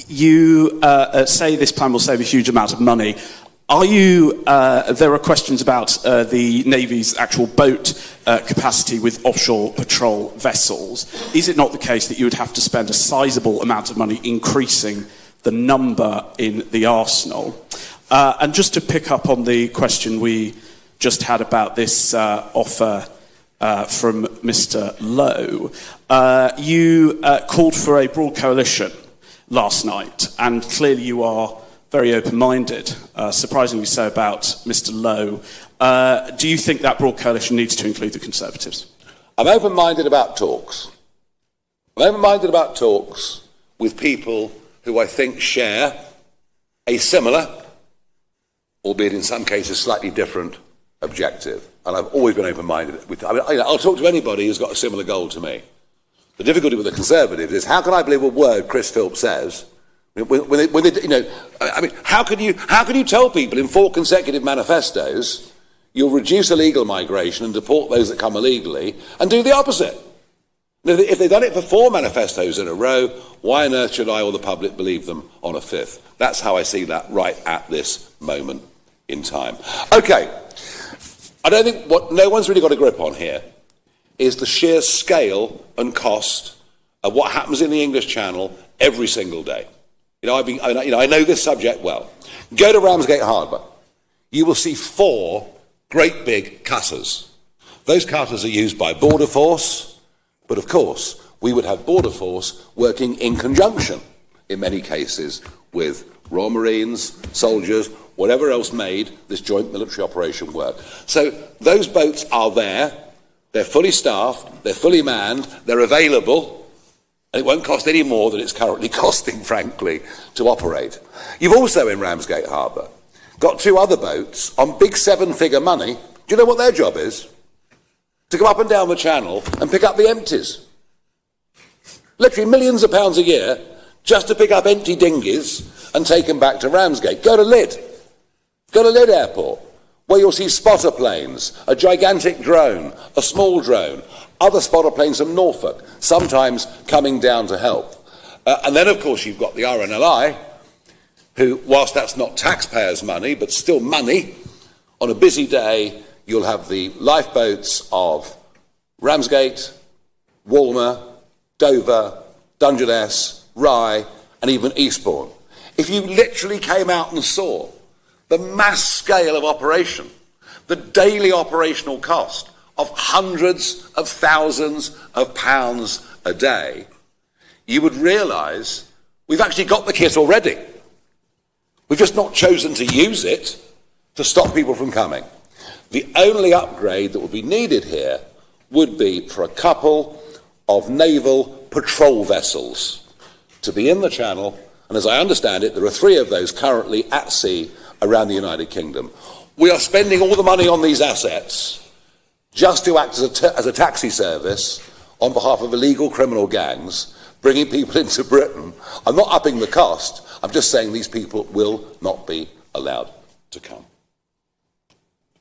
You say this plan will save a huge amount of money. There are questions about the Navy's actual boat capacity with offshore patrol vessels. Is it not the case that you would have to spend a sizable amount of money increasing the number in the arsenal? And just to pick up on the question we just had about this offer from Mr. Lowe, you called for a broad coalition last night, and clearly you are very open-minded, surprisingly so about Mr. Lowe. Do you think that broad coalition needs to include the Conservatives? I'm open-minded about talks. I'm open-minded about talks with people who I think share a similar, albeit in some cases slightly different, objective. And I've always been open-minded. I'll talk to anybody who's got a similar goal to me. The difficulty with the Conservatives is, how can I believe a word Chris Philp says? How can you tell people in 4 consecutive manifestos you'll reduce illegal migration and deport those that come illegally, and do the opposite? If they've done it for 4 manifestos in a row, why on earth should I or the public believe them on a 5th? That's how I see that right at this moment in time. Okay, I don't think what no one's really got a grip on here is the sheer scale and cost of what happens in the English Channel every single day. I know this subject well. Go to Ramsgate Harbour. You will see 4 great big cutters. Those cutters are used by Border Force, but of course, we would have Border Force working in conjunction, in many cases, with Royal Marines, soldiers, whatever else made this joint military operation work. So those boats are there, they're fully staffed, they're fully manned, they're available, and it won't cost any more than it's currently costing, frankly, to operate. You've also, in Ramsgate Harbour, got 2 other boats on big 7-figure money. Do you know what their job is? To go up and down the channel and pick up the empties. Literally millions of pounds a year just to pick up empty dinghies and take them back to Ramsgate. Go to Lydd Airport, where you'll see spotter planes, a gigantic drone, a small drone, other spotter planes from Norfolk, sometimes coming down to help. And then, of course, you've got the RNLI, who, whilst that's not taxpayers' money, but still money, on a busy day, you'll have the lifeboats of Ramsgate, Walmer, Dover, Dungeness, Rye, and even Eastbourne. If you literally came out and saw the mass scale of operation, the daily operational cost of hundreds of thousands of pounds a day, you would realise we've actually got the kit already. We've just not chosen to use it to stop people from coming. The only upgrade that would be needed here would be for a couple of naval patrol vessels to be in the Channel, and as I understand it, there are 3 of those currently at sea around the United Kingdom. We are spending all the money on these assets just to act as a taxi service on behalf of illegal criminal gangs, bringing people into Britain. I'm not upping the cost, I'm just saying these people will not be allowed to come.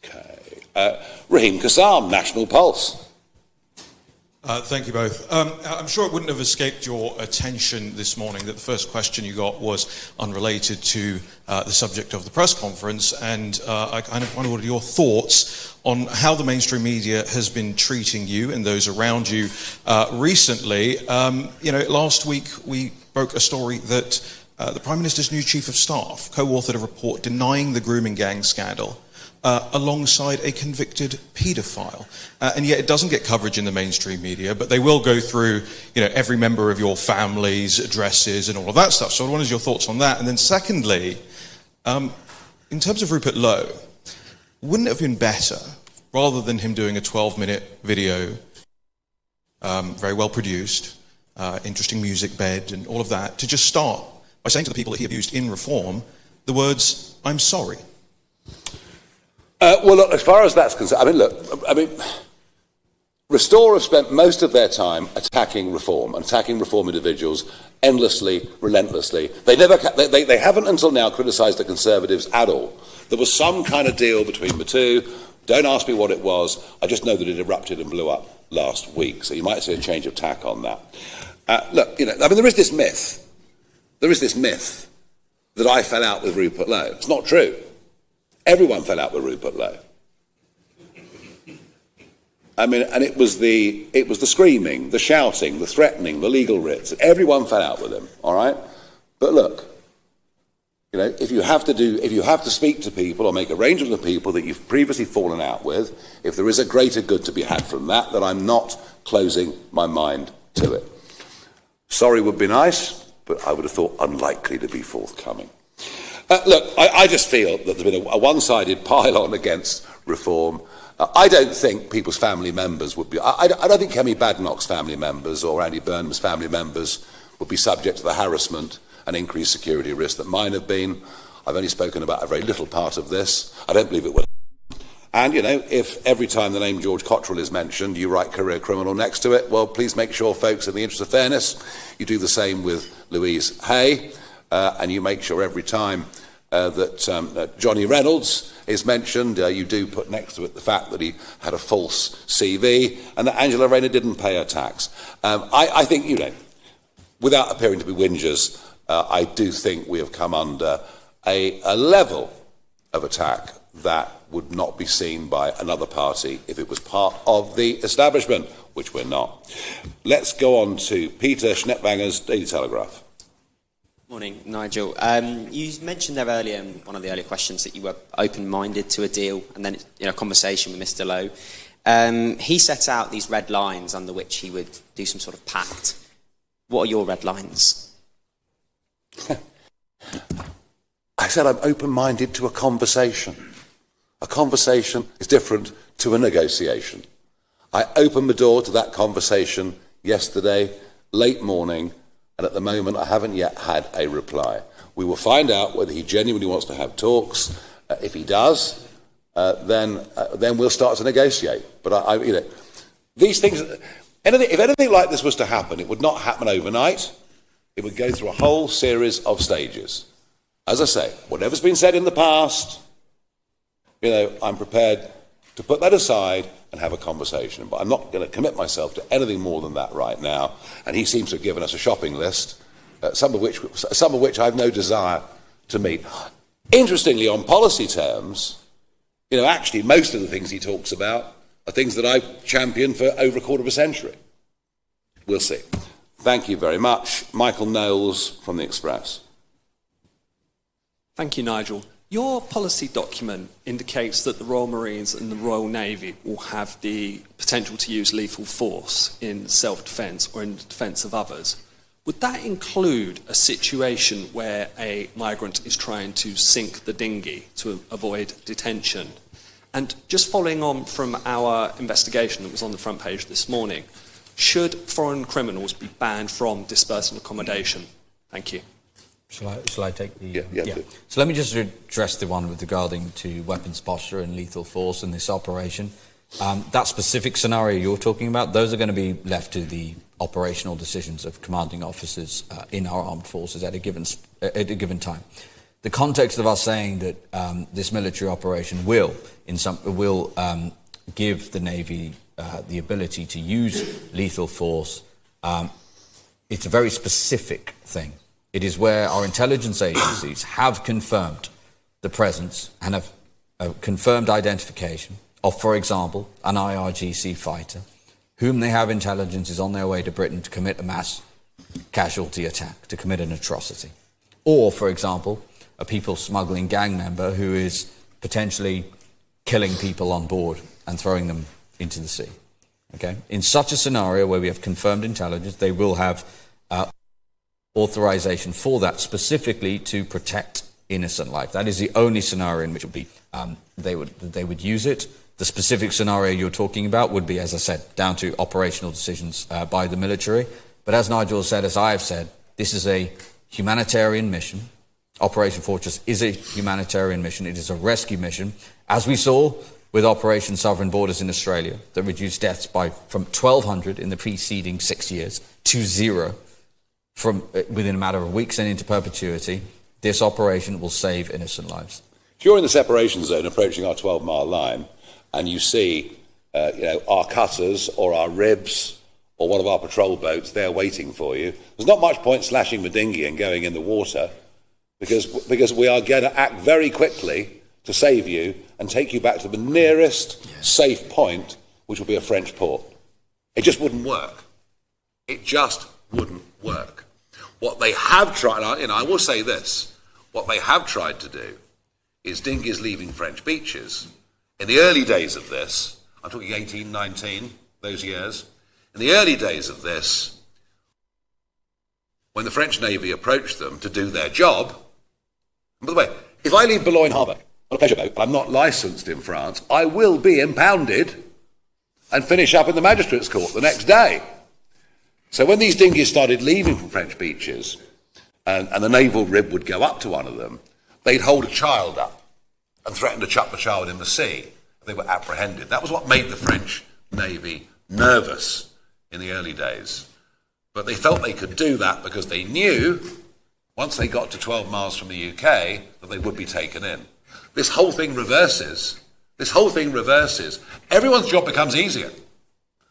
Okay. Raheem Kassam, National Pulse. Thank you both. I'm sure it wouldn't have escaped your attention this morning that the first question you got was unrelated to the subject of the press conference, and I kind of wondered your thoughts on how the mainstream media has been treating you and those around you recently. Last week we broke a story that the Prime Minister's new Chief of Staff co-authored a report denying the grooming gang scandal alongside a convicted paedophile. And yet it doesn't get coverage in the mainstream media, but they will go through, every member of your family's addresses and all of that stuff. So what is your thoughts on that? And then secondly, in terms of Rupert Lowe, wouldn't it have been better, rather than him doing a 12-minute video, very well produced, interesting music bed and all of that, to just start by saying to the people that he abused in Reform the words, "I'm sorry"? Well, look, as far as that's concerned, Restore have spent most of their time attacking Reform and attacking Reform individuals endlessly, relentlessly. They haven't until now criticised the Conservatives at all. There was some kind of deal between the two. Don't ask me what it was. I just know that it erupted and blew up last week. So you might see a change of tack on that. There is this myth There is this myth that I fell out with Rupert Lowe. It's not true. Everyone fell out with Rupert Lowe. I mean, and it was the screaming, the shouting, the threatening, the legal writs. Everyone fell out with him, all right? But look, you know, if you have to speak to people or make arrangements with people that you've previously fallen out with, if there is a greater good to be had from that, then I'm not closing my mind to it. Sorry would be nice, but I would have thought unlikely to be forthcoming. Look, I just feel that there's been a one-sided pile-on against reform. I don't think people's family members would be... I don't think Kemi Badenoch's family members or Andy Burnham's family members would be subject to the harassment and increased security risk that mine have been. I've only spoken about a very little part of this. I don't believe it will. And, you know, if every time the name George Cottrell is mentioned, you write career criminal next to it, well, please make sure, folks, in the interest of fairness, you do the same with Louise Hay, and you make sure every time that Johnny Reynolds is mentioned, you do put next to it the fact that he had a false CV and that Angela Rayner didn't pay her tax. I think, you know, without appearing to be whingers, I do think we have come under a level of attack that would not be seen by another party if it was part of the establishment, which we're not. Let's go on to Peter Schnettwanger's Daily Telegraph. Morning, Nigel. You mentioned there earlier in one of the earlier questions that you were open-minded to a deal, and then a conversation with Mr. Lowe. He set out these red lines under which he would do some sort of pact. What are your red lines? I said I'm open-minded to a conversation. A conversation is different to a negotiation. I opened the door to that conversation yesterday, late morning, and at the moment I haven't yet had a reply. We will find out whether he genuinely wants to have talks. If he does, then we'll start to negotiate. But you know, these things, if anything like this was to happen, it would not happen overnight. It would go through a whole series of stages. As I say, whatever's been said in the past, you know, I'm prepared to put that aside and have a conversation. But I'm not going to commit myself to anything more than that right now. And he seems to have given us a shopping list, some of which I have no desire to meet. Interestingly, on policy terms, you know, actually most of the things he talks about are things that I've championed for over a quarter of a century. We'll see. Thank you very much. Michael Knowles from The Express. Thank you, Nigel. Your policy document indicates that the Royal Marines and the Royal Navy will have the potential to use lethal force in self-defence or in defence of others. Would that include a situation where a migrant is trying to sink the dinghy to avoid detention? And just following on from our investigation that was on the front page this morning, should foreign criminals be banned from dispersing accommodation? Thank you. Shall I take the... Yeah. So let me just address the one with regarding to weapons posture and lethal force in this operation. That specific scenario you're talking about, those are going to be left to the operational decisions of commanding officers in our armed forces at a given time. The context of us saying that this military operation will give the Navy the ability to use lethal force, it's a very specific thing. It is where our intelligence agencies have confirmed the presence and have confirmed identification of, for example, an IRGC fighter, whom they have intelligence is on their way to Britain to commit a mass casualty attack, to commit an atrocity. Or, for example, a people smuggling gang member who is potentially killing people on board and throwing them into the sea. Okay? In such a scenario where we have confirmed intelligence, they will have authorization for that, specifically to protect innocent life. That is the only scenario in which it would be, they would use it. The specific scenario you're talking about would be, as I said, down to operational decisions by the military. But as Nigel said, as I have said, this is a humanitarian mission. Operation Fortress is a humanitarian mission. It is a rescue mission, as we saw with Operation Sovereign Borders in Australia, that reduced deaths from 1,200 in the preceding 6 years to 0 from within a matter of weeks and into perpetuity. This operation will save innocent lives. If you're in the separation zone approaching our 12-mile line and you see our cutters or our ribs or one of our patrol boats there waiting for you. There's not much point slashing the dinghy and going in the water because we are going to act very quickly to save you and take you back to the nearest safe point, which will be a French port. It just wouldn't work. It just wouldn't work. What they have tried, I will say this, what they have tried to do is dinghies leaving French beaches. In the early days of this, I'm talking 18, 19, those years, in the early days of this, when the French Navy approached them to do their job, and by the way, if I leave Boulogne Harbour on a pleasure boat, I'm not licensed in France, I will be impounded and finish up in the magistrate's court the next day. So when these dinghies started leaving from French beaches, and the naval rib would go up to one of them, they'd hold a child up and threaten to chuck the child in the sea if they were apprehended. That was what made the French Navy nervous in the early days. But they felt they could do that because they knew, once they got to 12 miles from the UK, that they would be taken in. This whole thing reverses. Everyone's job becomes easier.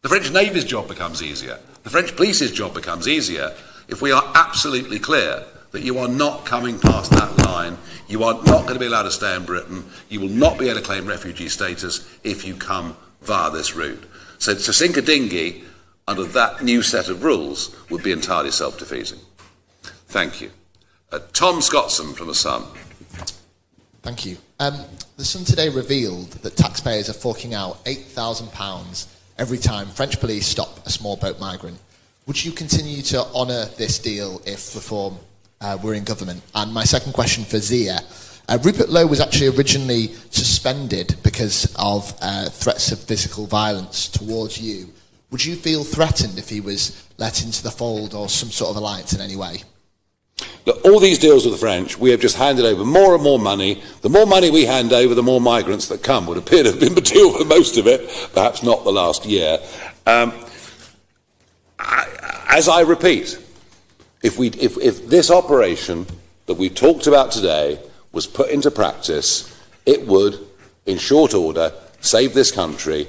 The French Navy's job becomes easier. The French police's job becomes easier if we are absolutely clear that you are not coming past that line, you are not going to be allowed to stay in Britain, you will not be able to claim refugee status if you come via this route. So to sink a dinghy under that new set of rules would be entirely self-defeating. Thank you. Tom Scottson from The Sun. Thank you. The Sun today revealed that taxpayers are forking out £8,000 every time French police stop a small boat migrant. Would you continue to honour this deal if Reform were in government? And my second question for Zia. Rupert Lowe was actually originally suspended because of threats of physical violence towards you. Would you feel threatened if he was let into the fold or some sort of alliance in any way? Look, all these deals with the French, we have just handed over more and more money. The more money we hand over, the more migrants that come. Would appear to have been the deal for most of it, perhaps not the last year. As I repeat, if this operation that we talked about today was put into practice, it would, in short order, save this country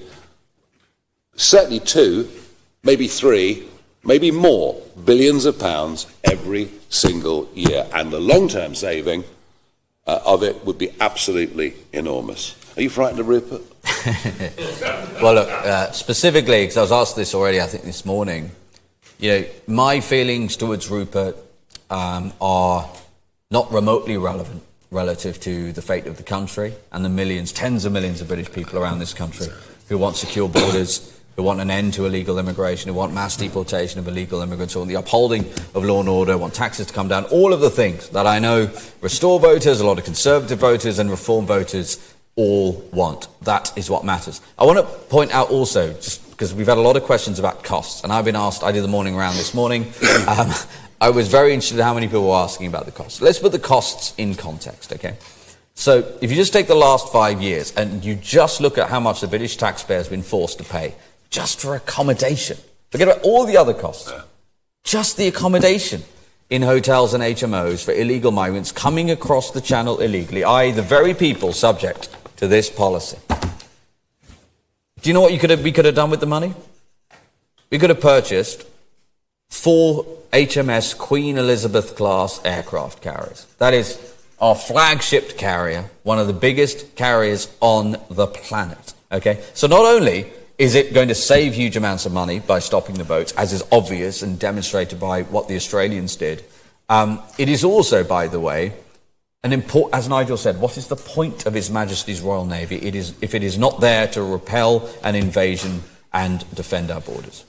certainly 2, maybe 3, maybe more billions of pounds every single year. And the long-term saving of it would be absolutely enormous. Are you frightened of Rupert? Well, look, specifically, because I was asked this already, I think, this morning, my feelings towards Rupert are not remotely relevant relative to the fate of the country and the millions, tens of millions of British people around this country who want secure borders, who want an end to illegal immigration, who want mass deportation of illegal immigrants, who want the upholding of law and order, want taxes to come down, all of the things that I know Restore voters, a lot of Conservative voters and Reform voters all want. That is what matters. I want to point out also, just because we've had a lot of questions about costs, and I've been asked, I did the morning round this morning, I was very interested in how many people were asking about the costs. Let's put the costs in context, okay? So if you just take the last 5 years and you just look at how much the British taxpayer has been forced to pay just for accommodation, forget about all the other costs, just the accommodation in hotels and HMOs for illegal migrants coming across the channel illegally, i.e. the very people subject to this policy. Do you know what we could have done with the money? We could have purchased 4 HMS Queen Elizabeth class aircraft carriers. That is our flagship carrier, one of the biggest carriers on the planet. Okay? So not only is it going to save huge amounts of money by stopping the boats, as is obvious and demonstrated by what the Australians did, it is also, by the way, as Nigel said, what is the point of His Majesty's Royal Navy? It is, if it is not there to repel an invasion and defend our borders.